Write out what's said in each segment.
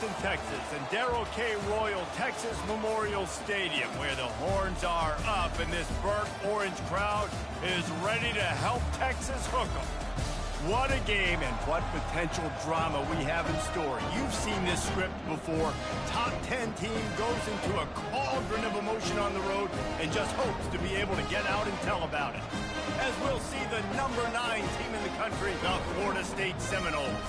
Austin, Texas, and Darrell K. Royal Texas Memorial Stadium, where the horns are up and this burnt orange crowd is ready to help Texas hook 'em. What a game and what potential drama we have in store. You've seen this script before. Top 10 team goes into a cauldron of emotion on the road and just hopes to be able to get out and tell about it. As we'll see the number 9 team in the country, the Florida State Seminoles,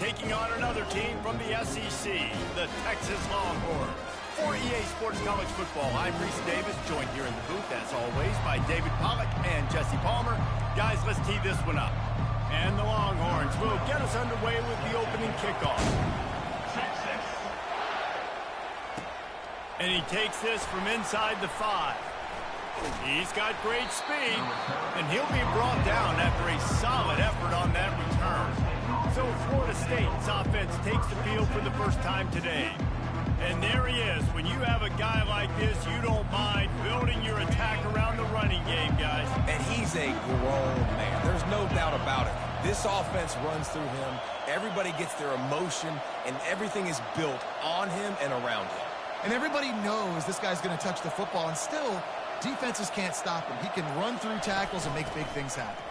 taking on another team from the SEC, the Texas Longhorns. For EA Sports College Football, I'm Reese Davis, joined here in the booth, as always, by David Pollack and Jesse Palmer. Guys, let's tee this one up. And the Longhorns will get us underway with the opening kickoff. And he takes this from inside the 5. He's got great speed, and he'll be brought down after a solid effort on that return. So Florida State's offense takes the field for the first time today. And there he is. When you have a guy like this, you don't mind building your attack around the running game, guys. And he's a grown man. There's no doubt about it. This offense runs through him. Everybody gets their emotion, and everything is built on him and around him. And everybody knows this guy's going to touch the football, and still, defenses can't stop him. He can run through tackles and make big things happen.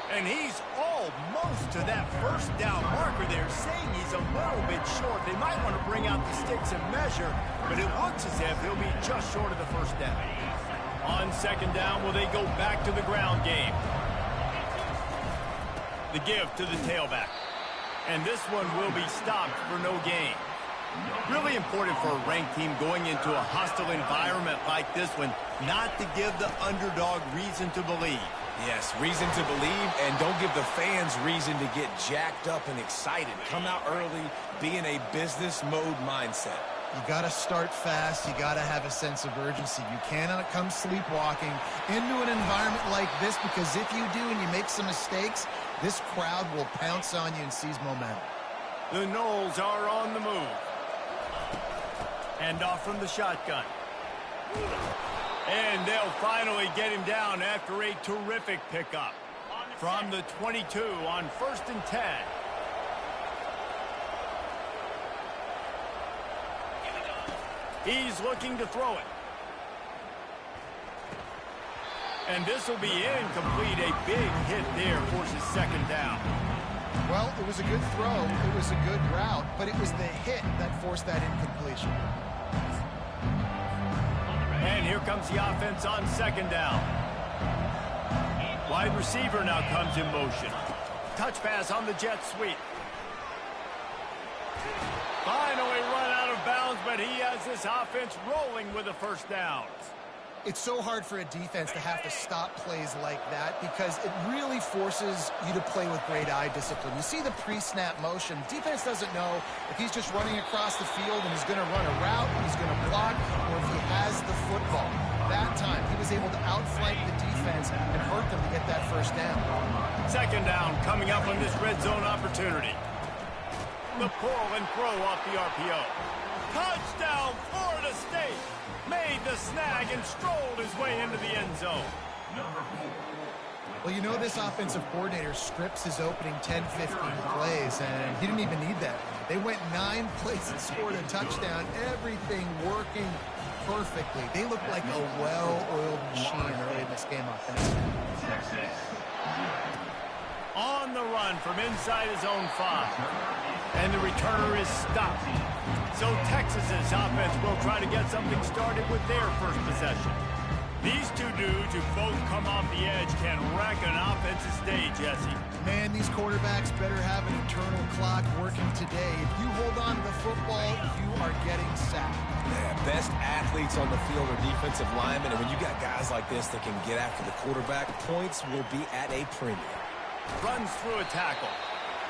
And he's almost to that first down marker there, saying he's a little bit short. They might want to bring out the sticks and measure, but it looks as if he'll be just short of the first down. On second down, will they go back to the ground game? The give to the tailback. And this one will be stopped for no gain. Really important for a ranked team going into a hostile environment like this one, not to give the underdog reason to believe. Yes, reason to believe, and don't give the fans reason to get jacked up and excited. Come out early, be in a business mode mindset. You got to start fast. You got to have a sense of urgency. You cannot come sleepwalking into an environment like this, because if you do and you make some mistakes, this crowd will pounce on you and seize momentum. The Noles are on the move. Hand off from the shotgun. And they'll finally get him down after a terrific pickup. From the 22 on 1st and 10. He's looking to throw it. And this will be incomplete. A big hit there forces second down. Well, it was a good throw. It was a good route, but it was the hit that forced that incompletion. And here comes the offense on second down. Wide receiver now comes in motion. Touch pass on the jet sweep. Finally run out of bounds, but he has this offense rolling with a first down. It's so hard for a defense to have to stop plays like that, because it really forces you to play with great eye discipline. You see the pre-snap motion. Defense doesn't know if he's just running across the field and he's going to run a route, he's going to block, or if he has the football. That time, he was able to outflank the defense and hurt them to get that first down. Second down coming up on this red zone opportunity. The pull and throw off the RPO. Touchdown, Florida State! Made the snag and strolled his way into the end zone. Well, you know, this offensive coordinator scripts his opening 10, 15 plays, and he didn't even need that. They went 9 plays and scored a touchdown, everything working perfectly. They looked like a well-oiled machine early in this game offensively. On the run from inside his own 5. And the returner is stopped. So Texas's offense will try to get something started with their first possession. These two dudes who both come off the edge can wreck an offensive stage, Jesse. Man, these quarterbacks better have an internal clock working today. If you hold on to the football, you are getting sacked. Yeah, best athletes on the field are defensive linemen, and when you got guys like this that can get after the quarterback, points will be at a premium. Runs through a tackle.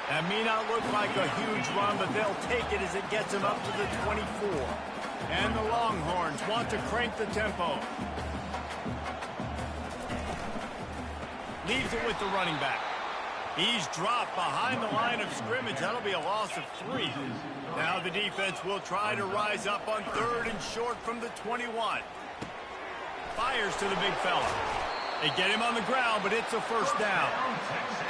That may not look like a huge run, but they'll take it as it gets him up to the 24. And the Longhorns want to crank the tempo. Leaves it with the running back. He's dropped behind the line of scrimmage. That'll be a loss of 3. Now the defense will try to rise up on 3rd and short from the 21. Fires to the big fella. They get him on the ground, but it's a first down.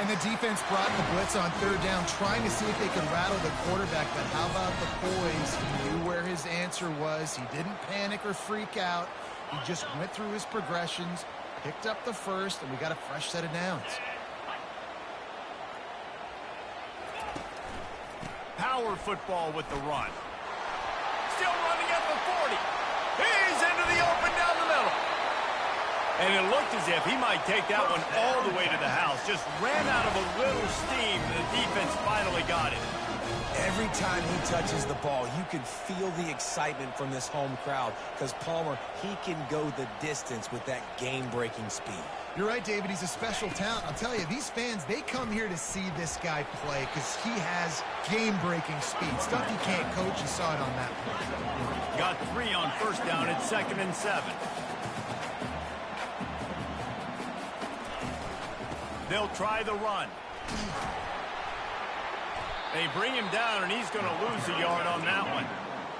And the defense brought the blitz on third down, trying to see if they could rattle the quarterback. But how about the poise? He knew where his answer was. He didn't panic or freak out. He just went through his progressions, picked up the first, and we got a fresh set of downs. Power football with the run. Still running at the 40. He's into the open down the middle. And it looked as if he might take that one all the way to the house. Just ran out of a little steam. The defense finally got it. Every time he touches the ball, you can feel the excitement from this home crowd because Palmer, he can go the distance with that game-breaking speed. You're right, David. He's a special talent. I'll tell you, these fans, they come here to see this guy play because he has game-breaking speed. Stuff you can't coach. You saw it on that play. Got 3 on first down at 2nd and 7. They'll try the run. They bring him down, and he's going to lose a yard on that one.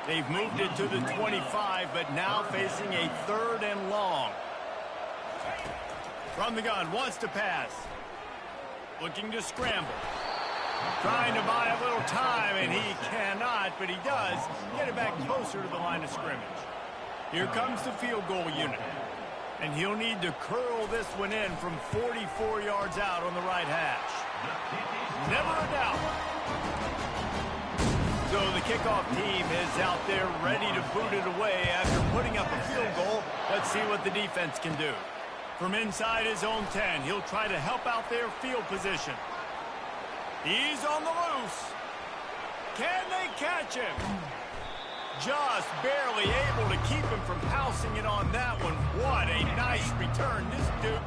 They've moved it to the 25, but now facing a 3rd and long. From the gun, wants to pass. Looking to scramble. Trying to buy a little time, and he cannot, but he does get it back closer to the line of scrimmage. Here comes the field goal unit. And he'll need to curl this one in from 44 yards out on the right hash. Never a doubt. So the kickoff team is out there ready to boot it away after putting up a field goal. Let's see what the defense can do. From inside his own 10, he'll try to help out their field position. He's on the loose. Can they catch him? Just barely able to keep him from pouncing it on that one. What a nice return. This dude...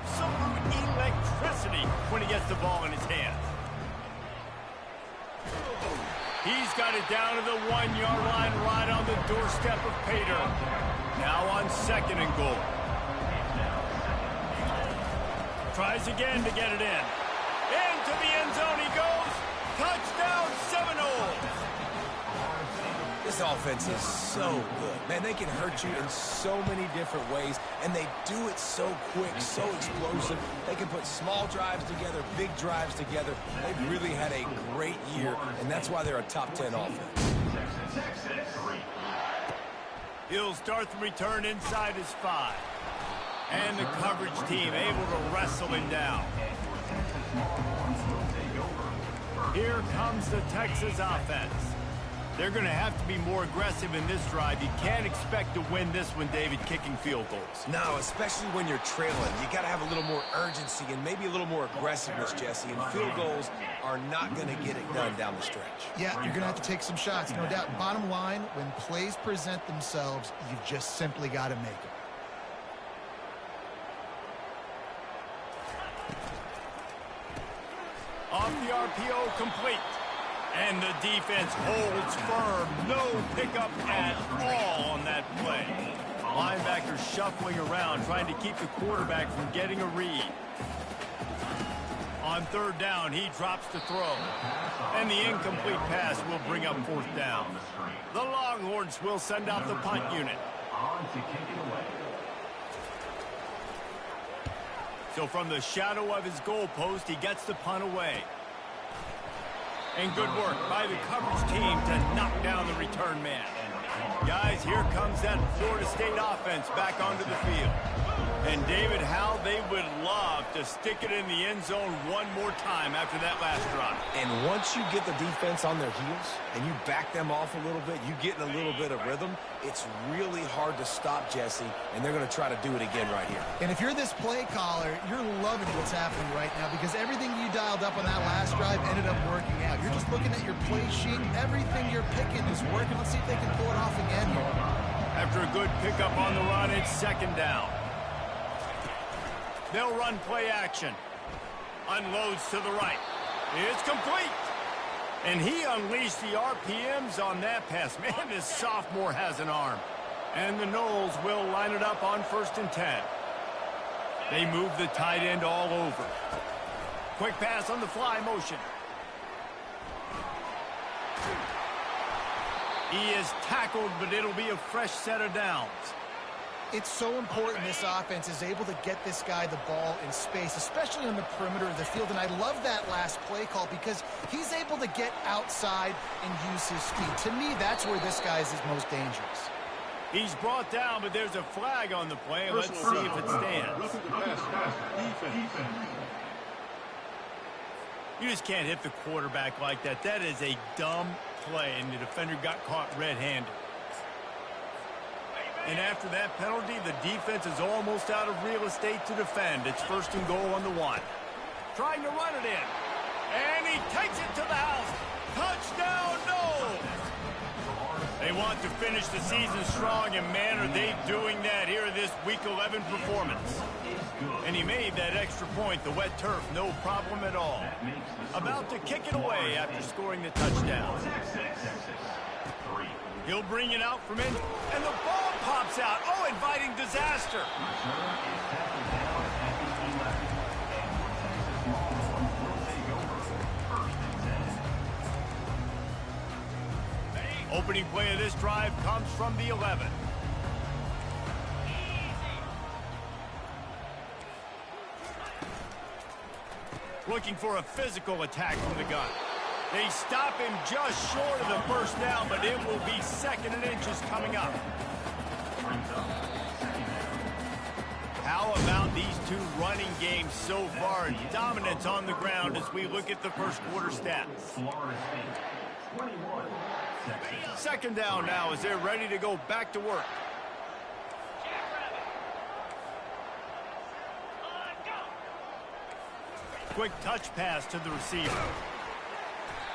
Absolute electricity when he gets the ball in his hands. He's got it down to the 1-yard line right on the doorstep of Pater. Now on 2nd and goal. Tries again to get it in. Into the end zone he goes. Touchdown Seminoles. This offense is so good. Man, they can hurt you in so many different ways, and they do it so quick, so explosive. They can put small drives together, big drives together. They've really had a great year, and that's why they're a top 10 offense. He'll start the return inside his 5. And the coverage team able to wrestle him down. Here comes the Texas offense. They're going to have to be more aggressive in this drive. You can't expect to win this one, David, kicking field goals. No, especially when you're trailing. You got to have a little more urgency and maybe a little more aggressiveness, Jesse. And field goals are not going to get it done down the stretch. Yeah, you're going to have to take some shots, no doubt. Bottom line, when plays present themselves, you've just simply got to make them. Off the RPO, complete. And the defense holds firm. No pickup at all on that play. Linebacker shuffling around, trying to keep the quarterback from getting a read. On 3rd down, he drops to throw. And the incomplete pass will bring up 4th down. The Longhorns will send out the punt unit. So from the shadow of his goalpost, he gets the punt away. And good work by the coverage team to knock down the return man. Guys, here comes that Florida State offense back onto the field. And David, how they would love to stick it in the end zone one more time after that last drive. And once you get the defense on their heels and you back them off a little bit, you get in a little bit of rhythm, it's really hard to stop, Jesse, and they're going to try to do it again right here. And if you're this play caller, you're loving what's happening right now because everything you dialed up on that last drive ended up working out. You're just looking at your play sheet. Everything you're picking is working. Let's see if they can pull it off again here. After a good pickup on the run, it's 2nd down. They'll run play action. Unloads to the right. It's complete. And he unleashed the RPMs on that pass. Man, this sophomore has an arm. And the Noles will line it up on 1st and 10. They move the tight end all over. Quick pass on the fly motion. He is tackled, but it'll be a fresh set of downs. It's so important this offense is able to get this guy the ball in space, especially on the perimeter of the field. And I love that last play call because he's able to get outside and use his speed. To me, that's where this guy is most dangerous. He's brought down, but there's a flag on the play. Let's see if it stands. You just can't hit the quarterback like that. That is a dumb play, and the defender got caught red-handed. And after that penalty, the defense is almost out of real estate to defend. It's 1st and goal on the 1. Trying to run it in. And he takes it to the house. Touchdown, no! They want to finish the season strong, and man, are they doing that here in this Week 11 performance. And he made that extra point, the wet turf, no problem at all. About to kick it away after scoring the touchdown. He'll bring it out from in, and the ball pops out. Oh, inviting disaster. Opening play of this drive comes from the 11. Looking for a physical attack from the gun. They stop him just short of the first down, but it will be 2nd and inches coming up. How about these two running games so far? Dominance on the ground as we look at the first quarter stats. 2nd down now as they're ready to go back to work. Quick touch pass to the receiver.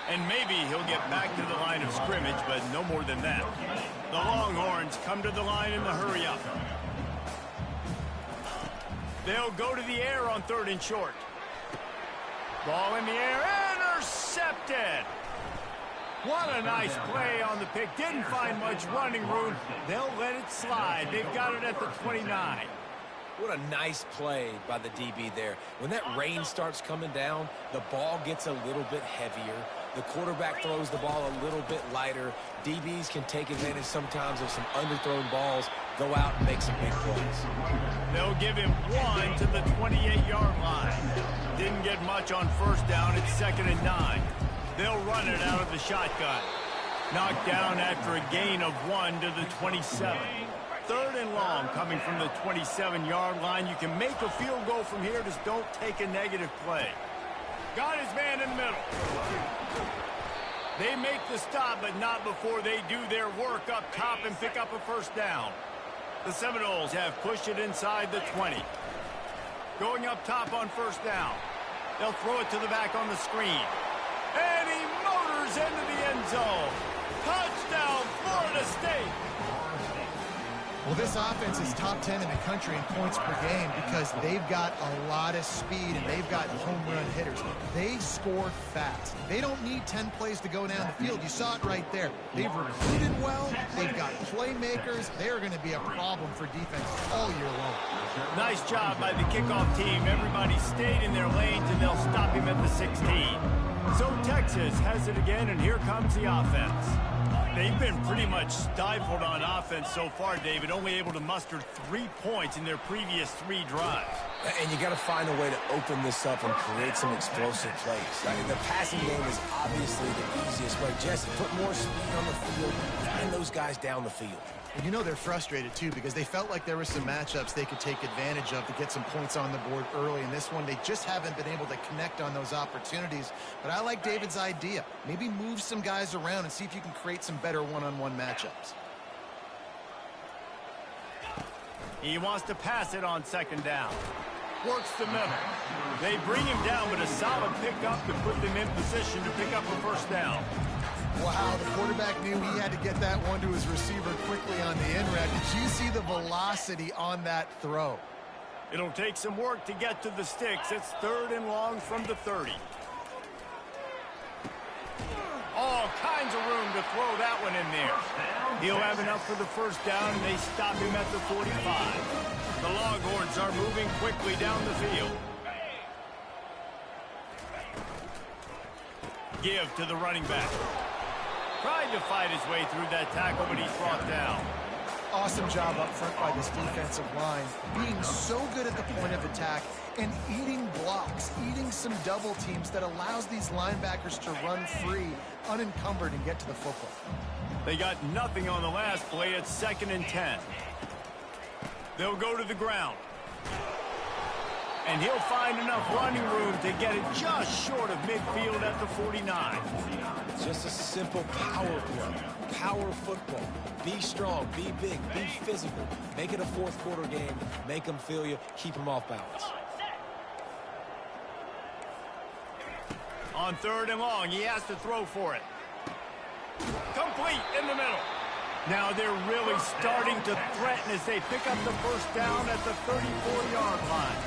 And maybe he'll get back to the line of scrimmage, but no more than that. The Longhorns come to the line in the hurry-up. They'll go to the air on 3rd and short. Ball in the air, intercepted! What a nice play on the pick. Didn't find much running room. They'll let it slide. They've got it at the 29. What a nice play by the DB there. When that rain starts coming down, the ball gets a little bit heavier. The quarterback throws the ball a little bit lighter. DBs can take advantage sometimes of some underthrown balls, go out and make some big plays. They'll give him 1 to the 28-yard line. Didn't get much on 1st down. It's 2nd and 9. They'll run it out of the shotgun. Knocked down after a gain of 1 to the 27. 3rd and long coming from the 27-yard line. You can make a field goal from here. Just don't take a negative play. Got his man in the middle. They make the stop, but not before they do their work up top and pick up a 1st down. The Seminoles have pushed it inside the 20. Going up top on 1st down. They'll throw it to the back on the screen. And he motors into the end zone. Touchdown, Florida State. Well, this offense is top 10 in the country in points per game because they've got a lot of speed and they've got home run hitters. They score fast. They don't need 10 plays to go down the field. You saw it right there. They've recruited well. They've got playmakers. They're going to be a problem for defense all year long. Nice job by the kickoff team. Everybody stayed in their lanes, and they'll stop him at the 16. So Texas has it again, and here comes the offense. They've been pretty much stifled on offense so far, David, only able to muster 3 points in their previous 3 drives. And you got to find a way to open this up and create some explosive plays. I mean, the passing game is obviously the easiest way. Jesse, put more speed on the field, find those guys down the field. And you know they're frustrated, too, because they felt like there were some matchups they could take advantage of to get some points on the board early. In this one, they just haven't been able to connect on those opportunities. But I like David's idea. Maybe move some guys around and see if you can create some better one-on-one matchups. He wants to pass it on 2nd down. Works the middle. They bring him down, but a solid pickup to put them in position to pick up a 1st down. Wow, the quarterback knew he had to get that one to his receiver quickly on the in-route. Did you see the velocity on that throw? It'll take some work to get to the sticks. It's 3rd and long from the 30. All kinds of room to throw that one in there. He'll have enough for the 1st down, and they stop him at the 45. The Longhorns are moving quickly down the field. give to the running back. Tried to fight his way through that tackle, but he's brought down. Awesome job up front by this defensive line, being so good at the point of attack and eating blocks, eating some double teams that allows these linebackers to run free, unencumbered, and get to the football. They got nothing on the last play. It's 2nd and 10. They'll go to the ground. And he'll find enough running room to get it just short of midfield at the 49. Just a simple power play. Power football. Be strong, be big, be physical. Make it a fourth-quarter game. Make them feel you. Keep them off balance. On 3rd and long, he has to throw for it. Complete in the middle. Now they're really starting to threaten as they pick up the first down at the 34-yard line.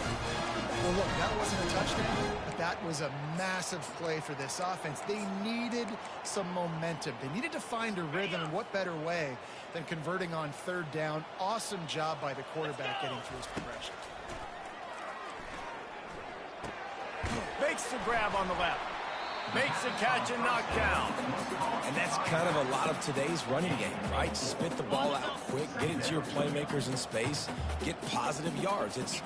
Well, look, that wasn't a touchdown, but that was a massive play for this offense. They needed some momentum. They needed to find a rhythm, and what better way than converting on 3rd down. Awesome job by the quarterback getting through his progression. Makes the grab on the left. Makes the catch and knock down. And that's kind of a lot of today's running game, right? Spit the ball out quick, get it to your playmakers in space, get positive yards. It's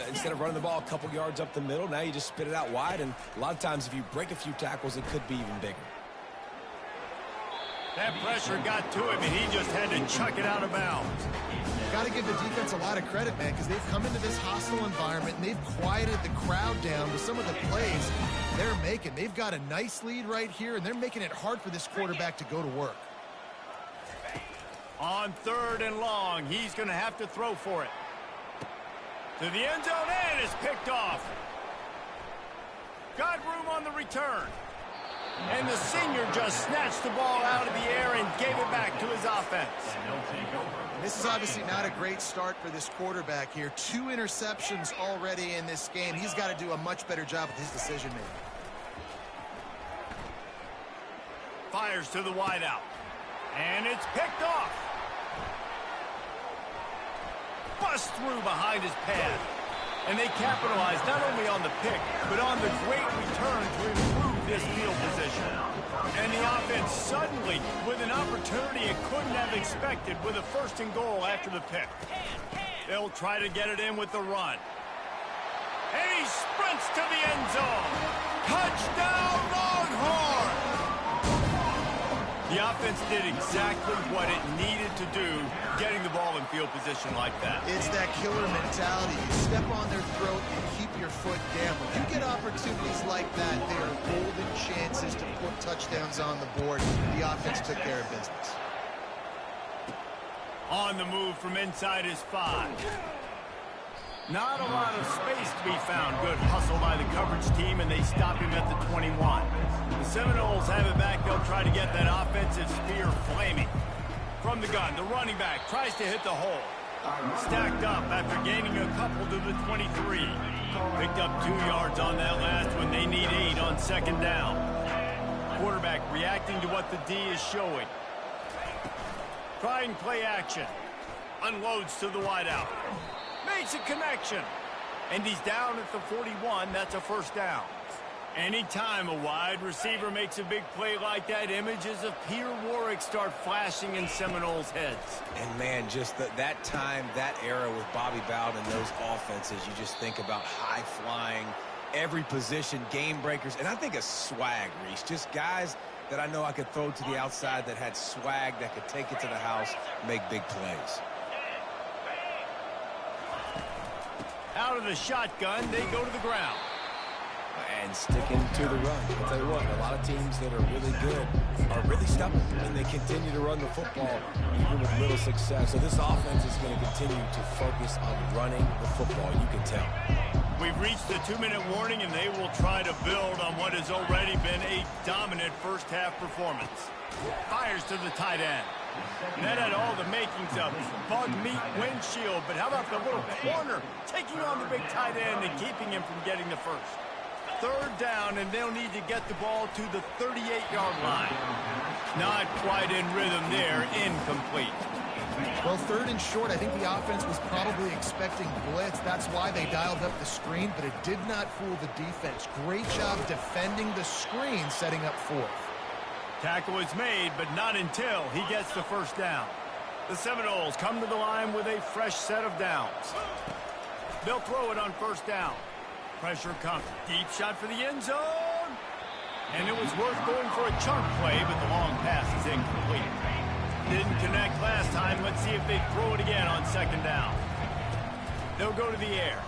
instead of running the ball a couple yards up the middle, now you just spit it out wide, and a lot of times if you break a few tackles, it could be even bigger. That pressure got to him, and he just had to chuck it out of bounds. Got to give the defense a lot of credit, man, because they've come into this hostile environment, and they've quieted the crowd down with some of the plays they're making. They've got a nice lead right here, and they're making it hard for this quarterback to go to work. On 3rd and long, he's going to have to throw for it. To the end zone, and it's picked off. Got room on the return. And the senior just snatched the ball out of the air and gave it back to his offense. This is obviously not a great start for this quarterback here. 2 interceptions already in this game. He's got to do a much better job with his decision-making. Fires to the wideout. And it's picked off. Bust through behind his pad. And they capitalize not only on the pick, but on the great return to improve this field position. And the offense suddenly, with an opportunity it couldn't have expected, with a 1st and goal after the pick. They'll try to get it in with the run. And he sprints to the end zone. Touchdown, Longhorns! The offense did exactly what it needed to do, getting the ball in field position like that. It's that killer mentality. You step on their throat and keep your foot down. When you get opportunities like that, they are golden chances to put touchdowns on the board. The offense took care of business. On the move from inside his 5. Not a lot of space to be found. Good hustle by the coverage team, and they stop him at the 21. The Seminoles have it back. They'll try to get that offensive spear flaming. From the gun, the running back tries to hit the hole. Stacked up after gaining a couple to the 23. Picked up 2 yards on that last one. They need 8 on 2nd down. Quarterback reacting to what the D is showing. Trying play action. Unloads to the wideout. Makes a connection. And he's down at the 41. That's a 1st down. Anytime a wide receiver makes a big play like that, images of Peter Warrick start flashing in Seminoles' heads. And, man, just that time, that era with Bobby Bowden and those offenses, you just think about high-flying, every position, game breakers, and I think of swag, Reese. Just guys that I know I could throw to the outside that had swag, that could take it to the house, make big plays. Out of the shotgun, they go to the ground. And sticking to the run. I'll tell you what, a lot of teams that are really good are really stubborn, and they continue to run the football even with little success. So this offense is going to continue to focus on running the football, you can tell. We've reached the 2-minute warning, and they will try to build on what has already been a dominant first-half performance. Fires to the tight end. And that had all the makings of bug meat windshield, but how about the little corner taking on the big tight end and keeping him from getting the first? 3rd down, and they'll need to get the ball to the 38-yard line. Not quite in rhythm there, incomplete. Well, third and short, I think the offense was probably expecting blitz. That's why they dialed up the screen, but it did not fool the defense. Great job defending the screen, setting up fourth. Tackle is made, but not until he gets the first down. The Seminoles come to the line with a fresh set of downs. They'll throw it on first down. Pressure comes. Deep shot for the end zone. And it was worth going for a chunk play, but the long pass is incomplete. Didn't connect last time. Let's see if they throw it again on second down. They'll go to the air.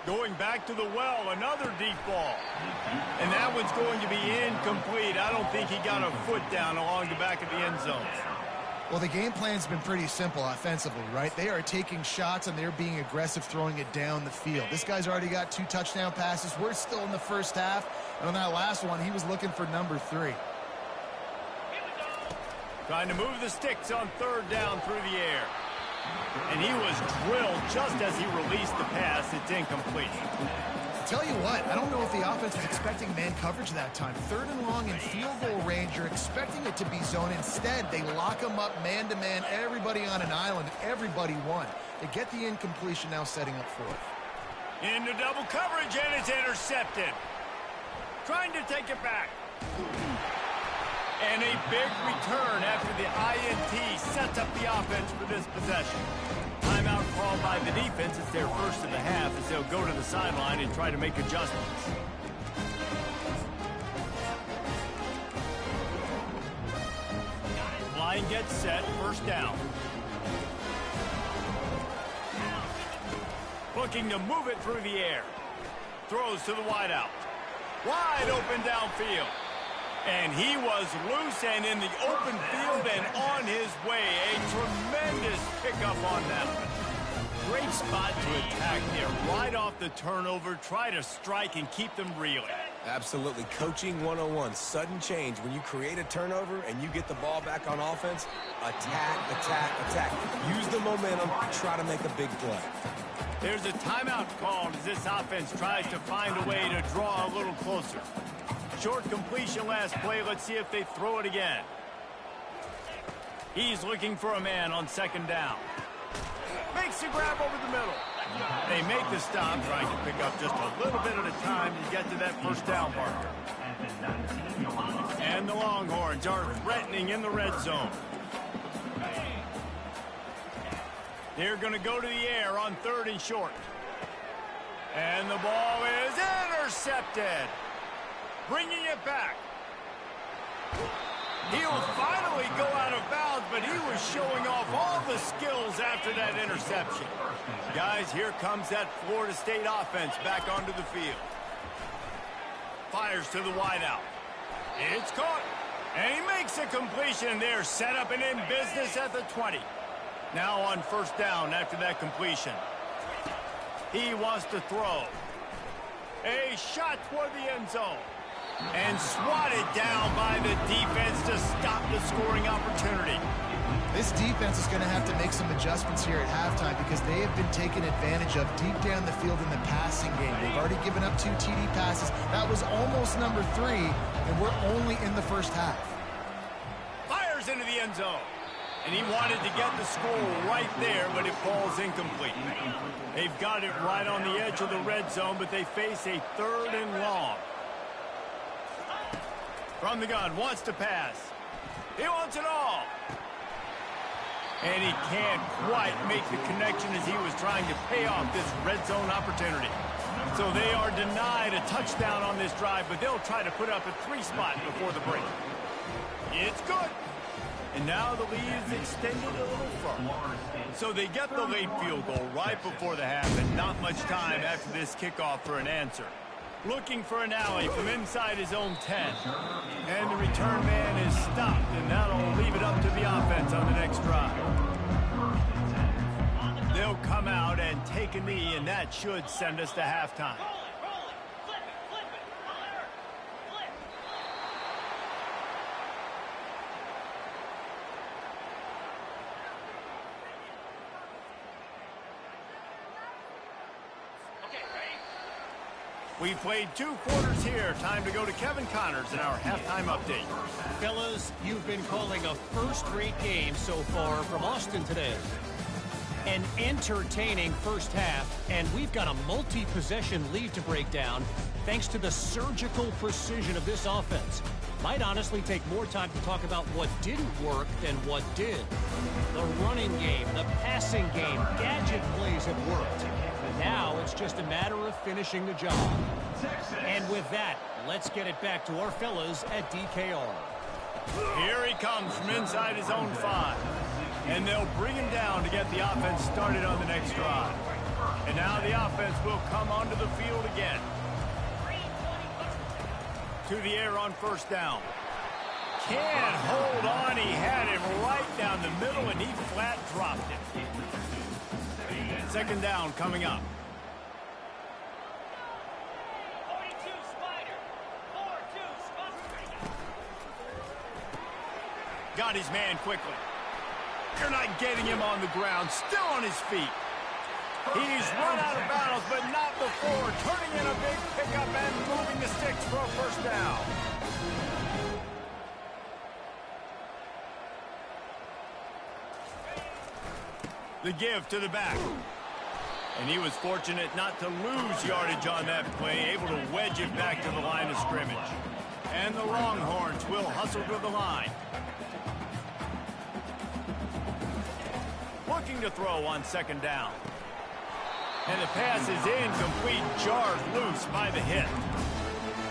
Going back to the well, another deep ball. And that one's going to be incomplete. I don't think he got a foot down along the back of the end zone. Well, the game plan's been pretty simple offensively, right? They are taking shots, and they're being aggressive, throwing it down the field. This guy's already got 2 touchdown passes. We're still in the first half. And on that last one, he was looking for number 3. Trying to move the sticks on third down through the air. And he was drilled just as he released the pass. It's incomplete. Tell you what, I don't know if the offense was expecting man coverage that time. Third and long in field goal range, you're expecting it to be zone. Instead, they lock them up man-to-man, everybody on an island, everybody won. They get the incompletion, now setting up fourth. Into double coverage, and it's intercepted. Trying to take it back. And a big return after the INT sets up the offense for this possession. Timeout called by the defense. It's their first of the half as they'll go to the sideline and try to make adjustments. Line gets set, first down. Looking to move it through the air. Throws to the wideout. Wide open downfield. And he was loose and in the open field and on his way. A tremendous pickup on that one. Great spot to attack there. Right off the turnover, try to strike and keep them reeling. Absolutely. Coaching 101. Sudden change. When you create a turnover and you get the ball back on offense, attack, attack, attack. Use the momentum. Try to make a big play. There's a timeout called as this offense tries to find a way to draw a little closer. Short completion last play. Let's see if they throw it again. He's looking for a man on second down. Makes the grab over the middle. They make the stop, trying to pick up just a little bit at a time to get to that first down marker. And the Longhorns are threatening in the red zone. They're going to go to the air on third and short. And the ball is intercepted. Bringing it back. He'll finally go out of bounds, but he was showing off all the skills after that interception. Guys, here comes that Florida State offense back onto the field. Fires to the wideout. It's caught. And he makes a completion there. Set up and in business at the 20. Now on first down after that completion. He wants to throw. A shot toward the end zone. And swatted down by the defense to stop the scoring opportunity. This defense is going to have to make some adjustments here at halftime because they have been taken advantage of deep down the field in the passing game. They've already given up 2 TD passes. That was almost number 3, and we're only in the first half. Fires into the end zone. And he wanted to get the score right there, but it falls incomplete. They've got it right on the edge of the red zone, but they face a third and long. From the gun, wants to pass. He wants it all. And he can't quite make the connection as he was trying to pay off this red zone opportunity. So they are denied a touchdown on this drive, but they'll try to put up a 3 spot before the break. It's good. And now the lead is extended a little further. So they get the late field goal right before the half, and not much time after this kickoff for an answer. Looking for an alley from inside his own 10. And the return man is stopped, and that'll leave it up to the offense on the next drive. They'll come out and take a knee, and that should send us to halftime. We played 2 quarters here. Time to go to Kevin Connors in our halftime update. Fellas, you've been calling a first-rate game so far from Austin today. An entertaining first half, and we've got a multi-possession lead to break down thanks to the surgical precision of this offense. Might honestly take more time to talk about what didn't work than what did. The running game, the passing game, gadget plays have worked. Now it's just a matter of finishing the job. And with that, let's get it back to our fellas at DKR. Here he comes from inside his own 5. And they'll bring him down to get the offense started on the next drive. And now the offense will come onto the field again. To the air on first down. Can't hold on. He had him right down the middle, and he flat dropped it. Second down coming up. 42 Spider. 4-2 Spider. Got his man quickly. They're not getting him on the ground. Still on his feet. He's run out of bounds, but not before. Turning in a big pickup and moving the sticks for a first down. The give to the back. And he was fortunate not to lose yardage on that play, able to wedge it back to the line of scrimmage. And the Longhorns will hustle to the line. Looking to throw on second down. And the pass is incomplete, jarred loose by the hit.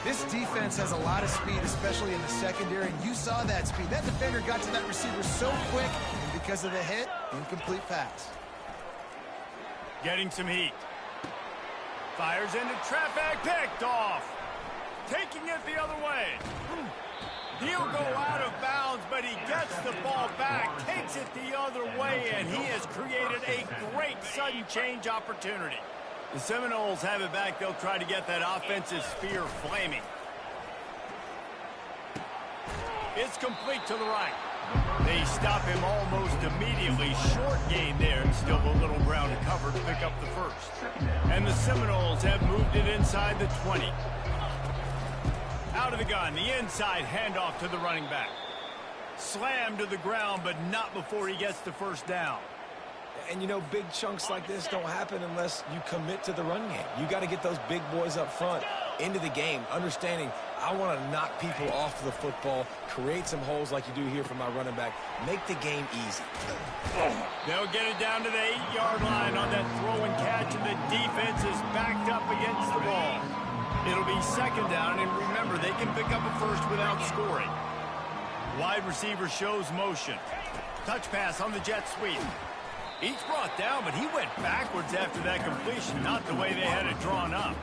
This defense has a lot of speed, especially in the secondary, and you saw that speed. That defender got to that receiver so quick, and because of the hit, incomplete pass. Getting some heat. Fires into traffic, picked off. Taking it the other way. He'll go out of bounds, but he gets the ball back, takes it the other way, and he has created a great sudden change opportunity. The Seminoles have it back. They'll try to get that offensive spear flaming. It's complete to the right. They stop him almost immediately. Short gain there, and still a little ground to cover to pick up the first. And the Seminoles have moved it inside the 20. Out of the gun, the inside handoff to the running back. Slammed to the ground, but not before he gets the first down. And, you know, big chunks like this don't happen unless you commit to the run game. You got to get those big boys up front into the game, understanding I want to knock people off the football, create some holes like you do here for my running back, make the game easy. They'll get it down to the 8-yard line on that throw and catch, and the defense is backed up against the ball. It'll be second down, and remember, they can pick up a first without scoring. Wide receiver shows motion. Touch pass on the jet sweep. Each brought down, but he went backwards after that completion, not the way they had it drawn up.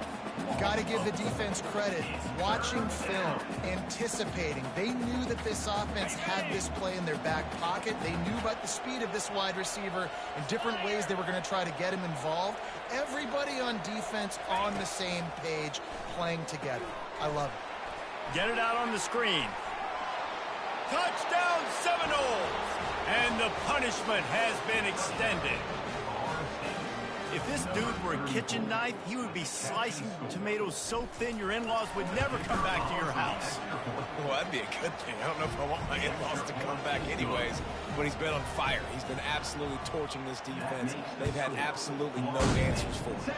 Got to give the defense credit. Watching film, anticipating. They knew that this offense had this play in their back pocket. They knew about the speed of this wide receiver and different ways they were going to try to get him involved. Everybody on defense on the same page, playing together. I love it. Get it out on the screen. Touchdown Seminoles! And the punishment has been extended. If this dude were a kitchen knife, he would be slicing tomatoes so thin your in-laws would never come back to your house. Well, that'd be a good thing. I don't know if I want my in-laws to come back anyways, but he's been on fire. He's been absolutely torching this defense. They've had absolutely no answers for him.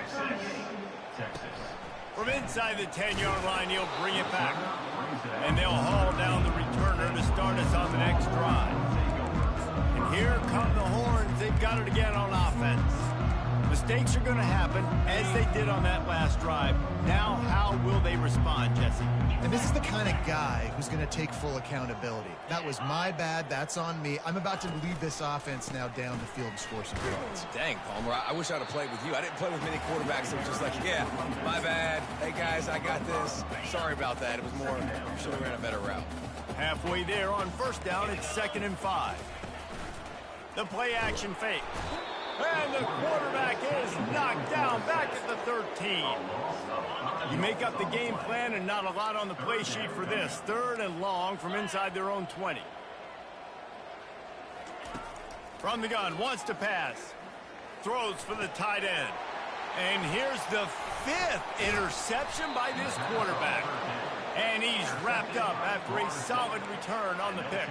From inside the 10-yard line, he'll bring it back. And they'll haul down the returner to start us on the next drive. And here come the Horns. They've got it again on offense. Mistakes are going to happen, as they did on that last drive. Now, how will they respond, Jesse? And this is the kind of guy who's going to take full accountability. That was my bad. That's on me. I'm about to lead this offense now down the field to score some points. Dang, Palmer, I wish I'd have played with you. I didn't play with many quarterbacks that were just like, yeah, my bad. Hey, guys, I got this. Sorry about that. It was more, should have ran a better route. Halfway there on first down, it's 2nd and 5. The play action fake. And the quarterback is knocked down back at the 13. You make up the game plan and not a lot on the play sheet for this. 3rd and long from inside their own 20. From the gun, wants to pass. Throws for the tight end. And here's the fifth interception by this quarterback. And he's wrapped up after a solid return on the pick.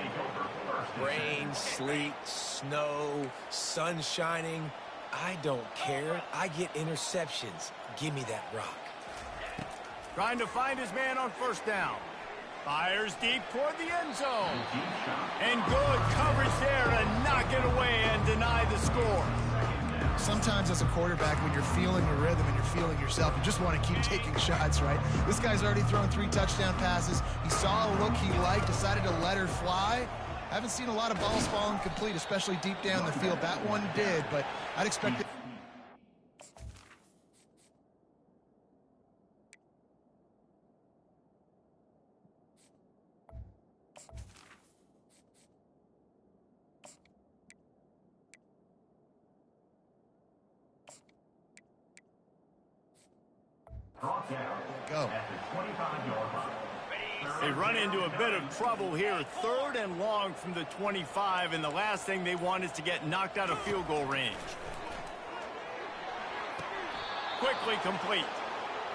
Rain, sleet, snow, sun shining. I don't care. I get interceptions. Give me that rock. Trying to find his man on first down. Fires deep toward the end zone. And good coverage there to knock it away and deny the score. Sometimes as a quarterback, when you're feeling the rhythm and you're feeling yourself, you just want to keep taking shots, right? This guy's already thrown 3 touchdown passes. He saw a look he liked, decided to let her fly. Haven't seen a lot of balls falling complete, especially deep down the field. That one did, but I'd expect it. Go. They run into a bit of trouble here. 3rd and long from the 25, and the last thing they want is to get knocked out of field goal range. Quickly complete.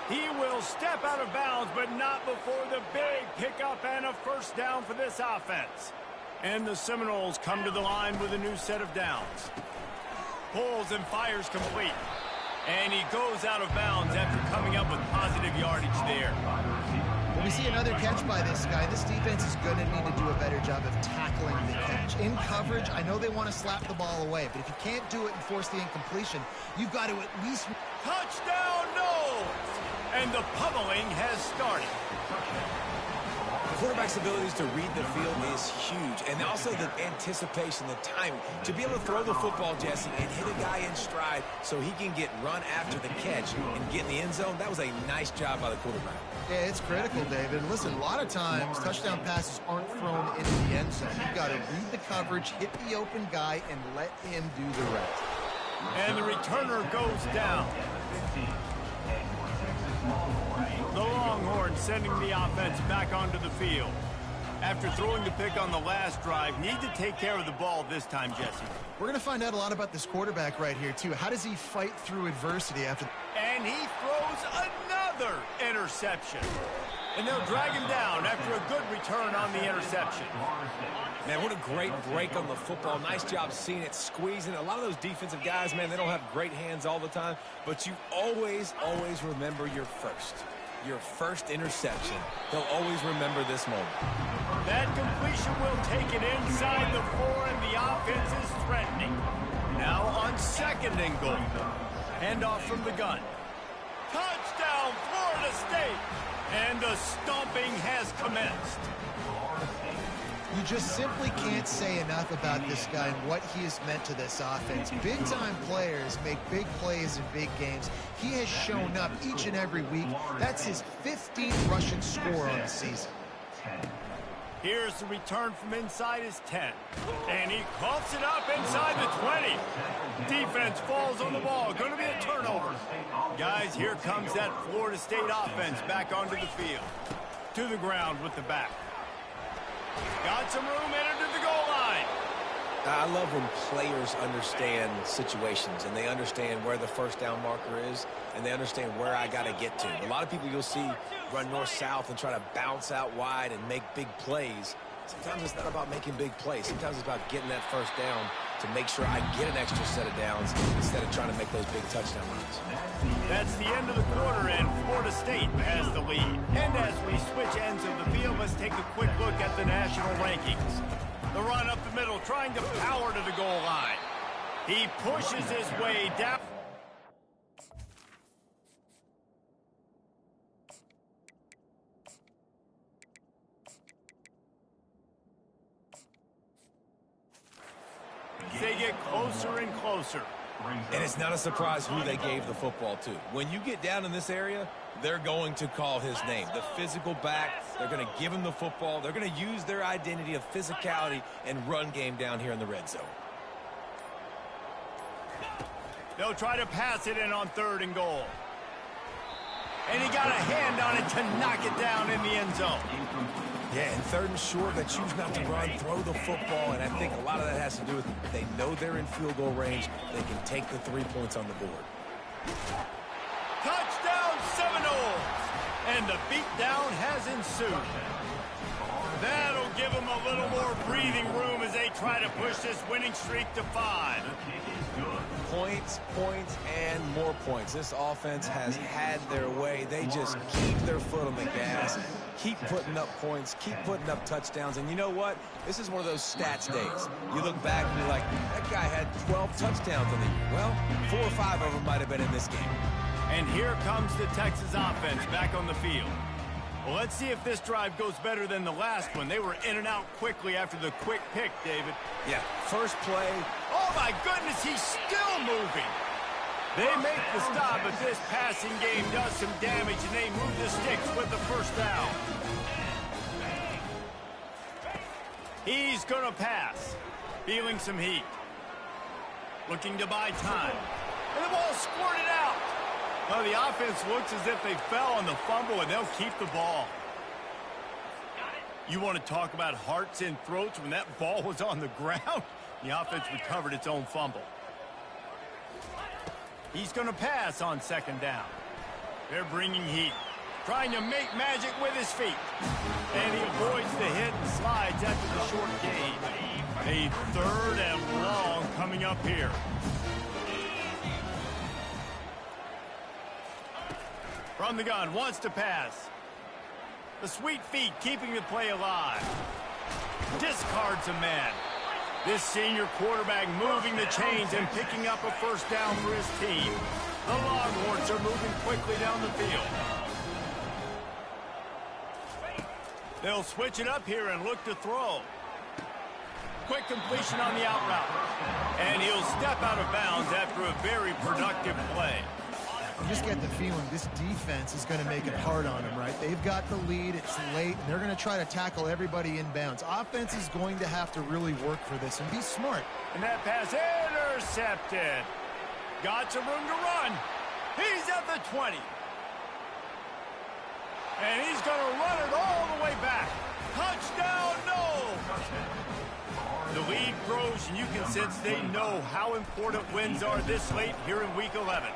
He will step out of bounds, but not before the big pickup and a first down for this offense. And the Seminoles come to the line with a new set of downs. Pulls and fires complete. And he goes out of bounds after coming up with positive yardage there. When we see another catch by this guy, this defense is going to need to do a better job of tackling the catch. In coverage, I know they want to slap the ball away, but if you can't do it and force the incompletion, you've got to at least... Touchdown, no! And the pummeling has started. The quarterback's abilities to read the field is huge, and also the anticipation, the timing. To be able to throw the football, Jesse, and hit a guy in stride so he can get run after the catch and get in the end zone, that was a nice job by the quarterback. Yeah, it's critical, David. Listen, a lot of times, touchdown passes aren't thrown into the end zone. You've got to read the coverage, hit the open guy, and let him do the rest. And the returner goes down. The Longhorns sending the offense back onto the field. After throwing the pick on the last drive, need to take care of the ball this time, Jesse. We're going to find out a lot about this quarterback right here, too. How does he fight through adversity after... And he throws another interception. And they'll drag him down after a good return on the interception. Man, what a great break on the football. Nice job seeing it, squeezing. A lot of those defensive guys, man, they don't have great hands all the time, but you always remember your first interception. They'll always remember this moment. That completion will take it inside the 4, and the offense is threatening. Now on 2nd and goal. Handoff from the gun. Touchdown, Florida State! And the stomping has commenced. You just simply can't say enough about this guy and what he has meant to this offense. Big-time players make big plays in big games. He has shown up each and every week. That's his 15th rushing score on the season. Here's the return from inside his 10. And he coughs it up inside the 20. Defense falls on the ball. Going to be a turnover. Guys, here comes that Florida State offense back onto the field. To the ground with the back. Got some room, entered to the goal line. I love when players understand situations and they understand where the first down marker is and they understand where I got to get to. A lot of people you'll see run north-south and try to bounce out wide and make big plays. Sometimes it's not about making big plays. Sometimes it's about getting that first down to make sure I get an extra set of downs instead of trying to make those big touchdown runs. That's the end of the quarter, and Florida State has the lead. And as we switch ends of the field, let's take a quick look at the national rankings. The run up the middle, trying to power to the goal line. He pushes his way down. They get closer and closer. And it's not a surprise who they gave the football to. When you get down in this area, they're going to call his name. The physical back, they're going to give him the football. They're going to use their identity of physicality and run game down here in the red zone. They'll try to pass it in on 3rd and goal. And he got a hand on it to knock it down in the end zone. Yeah, and 3rd and short, they choose not to run, throw the football, and I think a lot of that has to do with they know they're in field goal range. They can take the 3 points on the board. Touchdown And the beatdown has ensued. That'll give them a little more breathing room as they try to push this winning streak to 5. Points, points, and more points. This offense has had their way. They just keep their foot on the gas, keep putting up points, keep putting up touchdowns. And you know what? This is one of those stats days. You look back and you're like, that guy had 12 touchdowns in the year. Well, 4 or 5 of them might have been in this game. And here comes the Texas offense back on the field. Well, let's see if this drive goes better than the last one. They were in and out quickly after the quick pick, David. Yeah, first play. Oh, my goodness, he's still moving. They make the stop, but this passing game does some damage, and they move the sticks with the first down. He's going to pass. Feeling some heat. Looking to buy time. And the ball squirted out. Well, the offense looks as if they fell on the fumble, and they'll keep the ball. You want to talk about hearts and throats when that ball was on the ground? The offense recovered its own fumble. He's going to pass on second down. They're bringing heat. Trying to make magic with his feet. And he avoids the hit and slides after the short gain. A 3rd and long coming up here. From the gun, wants to pass. The sweet feet keeping the play alive. Discards a man. This senior quarterback moving the chains and picking up a first down for his team. The Longhorns are moving quickly down the field. They'll switch it up here and look to throw. Quick completion on the out route. And he'll step out of bounds after a very productive play. You just get the feeling this defense is going to make it hard on them, right? They've got the lead. It's late. And they're going to try to tackle everybody in bounds. Offense is going to have to really work for this and be smart. And that pass intercepted. Got some room to run. He's at the 20. And he's going to run it all the way back. Touchdown, no! The lead grows, and you can sense they know how important wins are this late here in Week 11.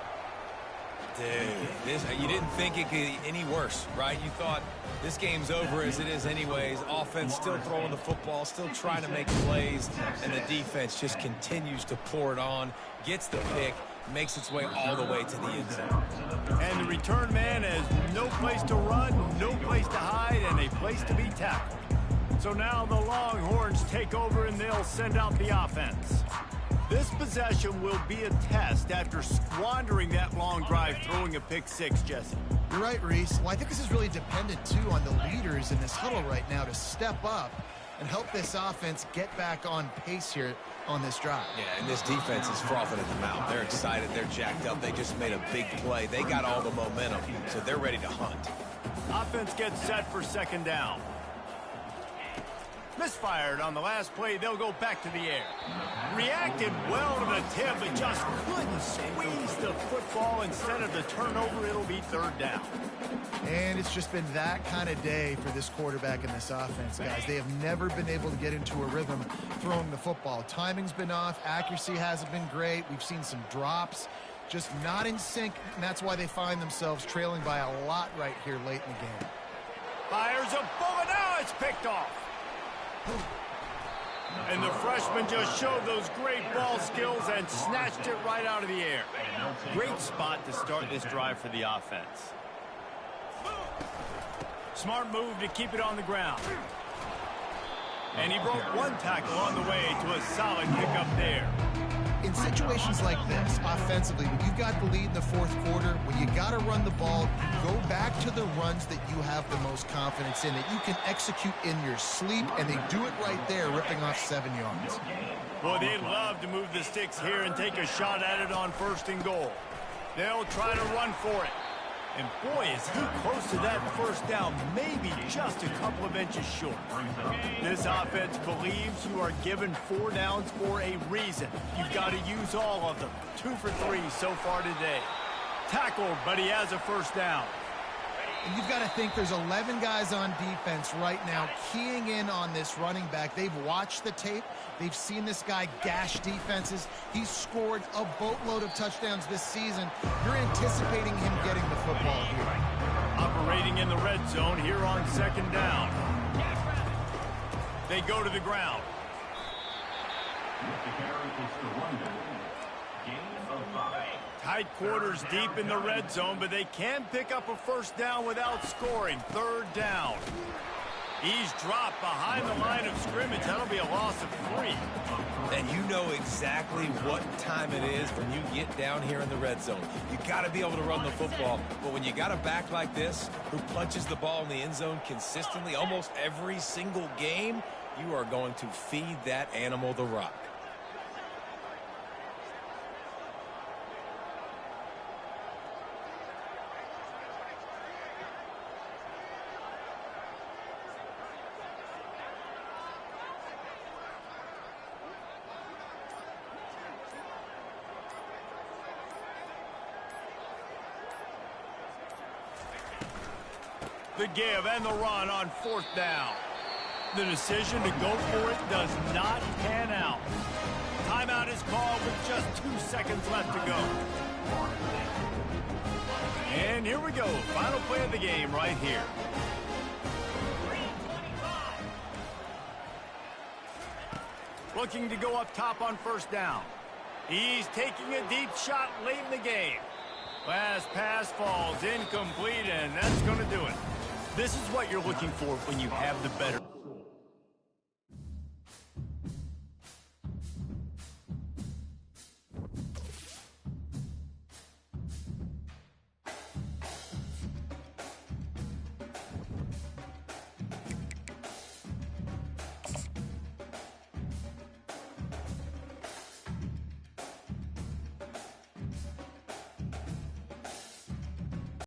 Dude, you didn't think it could get any worse, right? You thought this game's over as it is anyways. Offense still throwing the football, still trying to make plays, and the defense just continues to pour it on, gets the pick, makes its way all the way to the end zone. And the return man has no place to run, no place to hide, and a place to be tackled. So now the Longhorns take over, and they'll send out the offense. This possession will be a test after squandering that long drive, throwing a pick 6, Jesse. You're right, Reese. Well, I think this is really dependent, too, on the leaders in this huddle right now to step up and help this offense get back on pace here on this drive. Yeah, and this defense is frothing at the mouth. They're excited. They're jacked up. They just made a big play. They got all the momentum, so they're ready to hunt. Offense gets set for second down. Misfired on the last play. They'll go back to the air. Reacted well to the tip, but just couldn't squeeze the football. Instead of the turnover, it'll be third down. And it's just been that kind of day for this quarterback and this offense, guys. They have never been able to get into a rhythm throwing the football. Timing's been off. Accuracy hasn't been great. We've seen some drops. Just not in sync, and that's why they find themselves trailing by a lot right here late in the game. Fires a bullet. Now it's picked off. And the freshman just showed those great ball skills and snatched it right out of the air. Great spot to start this drive for the offense. Smart move to keep it on the ground. And he broke one tackle on the way to a solid pickup there. In situations like this, offensively, when you've got the lead in the fourth quarter, when you got to run the ball, you go back to the runs that you have the most confidence in, that you can execute in your sleep, and they do it right there, ripping off 7 yards. Boy, they'd love to move the sticks here and take a shot at it on 1st and goal. They'll try to run for it. And boy, is he close to that first down, maybe just a couple of inches short. This offense believes you are given 4 downs for a reason. You've got to use all of them. 2 for 3 so far today. Tackled, but he has a first down. And you've got to think there's 11 guys on defense right now keying in on this running back. They've watched the tape. They've seen this guy gash defenses. He's scored a boatload of touchdowns this season. You're anticipating him getting the football here. Operating in the red zone here on second down. They go to the ground. Tight quarters deep in the red zone, but they can pick up a first down without scoring. Third down. He's dropped behind the line of scrimmage. That'll be a loss of 3. And you know exactly what time it is when you get down here in the red zone. You got to be able to run the football. But when you got a back like this who punches the ball in the end zone consistently almost every single game, you are going to feed that animal the rock. The give and the run on fourth down. The decision to go for it does not pan out. Timeout is called with just 2 seconds left to go. And here we go. Final play of the game right here. Looking to go up top on first down. He's taking a deep shot late in the game. Last pass falls incomplete, and that's going to do it. This is what you're looking for when you have the better.